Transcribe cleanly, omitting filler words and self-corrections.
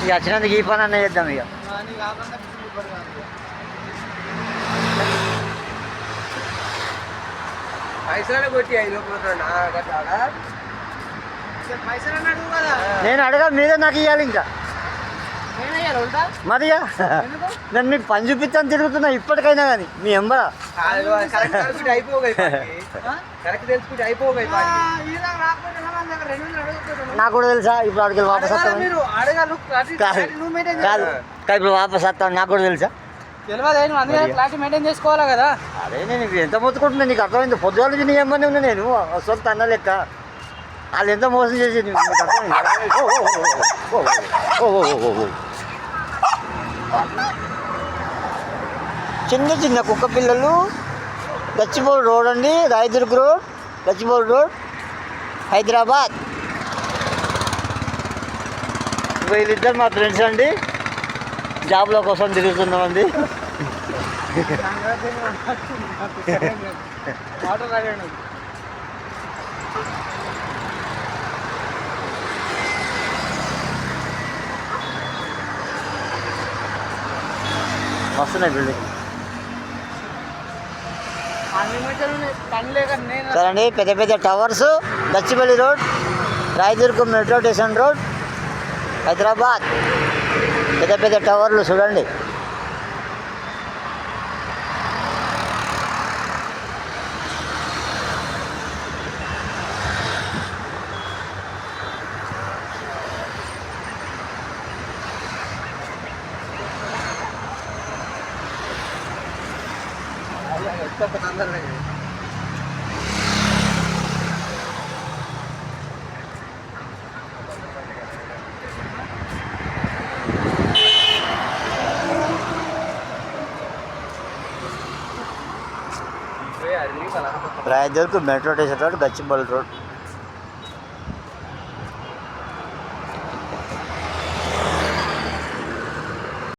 ఇక వచ్చినందుకు ఈ పని అన్న చేద్దాం ఇక. పైసలు కొట్టి నేను అడగా మీరే నాకు ఇవ్వాలి ఇంకా మరిగా నేను మీకు పని చూపిస్తాను తిరుగుతున్నా ఇప్పటికైనా కానీ మీ ఎంబరా నాకు కూడా తెలుసా ఇప్పుడు అడిగి వాపస్ వస్తాను కాదు ఇప్పుడు వాపస్ వస్తాను నాకు కూడా తెలుసా చేసుకోవాలా కదా. అదే నేను ఎంత మొత్తుకుంటున్నా నీకు అర్థమైంది. పొద్దుగాల నుంచి నీ ఏమని ఉన్నా నేను సొంత అన్న లెక్క వాళ్ళు ఎంత మోసం చేసేది నీకు అర్థమైంది. చిన్న చిన్న కుక్క పిల్లలు గచ్చిబౌలి రోడ్ అండి, రాయదుర్గ్ రోడ్, గచ్చిబౌలి రోడ్, హైదరాబాద్. వీళ్ళిద్దరు మా ఫ్రెండ్స్ అండి, జాబ్ల కోసం తిరుగుతున్నామండి. వస్తున్నాయి బిల్డింగ్ సరే. పెద్ద పెద్ద towers, Gachibowli road, Rayadurg metro station road, Hyderabad. పెద్ద పెద్ద టవర్లు చూడండి. Rayadurg metro station road, Gachibowli road.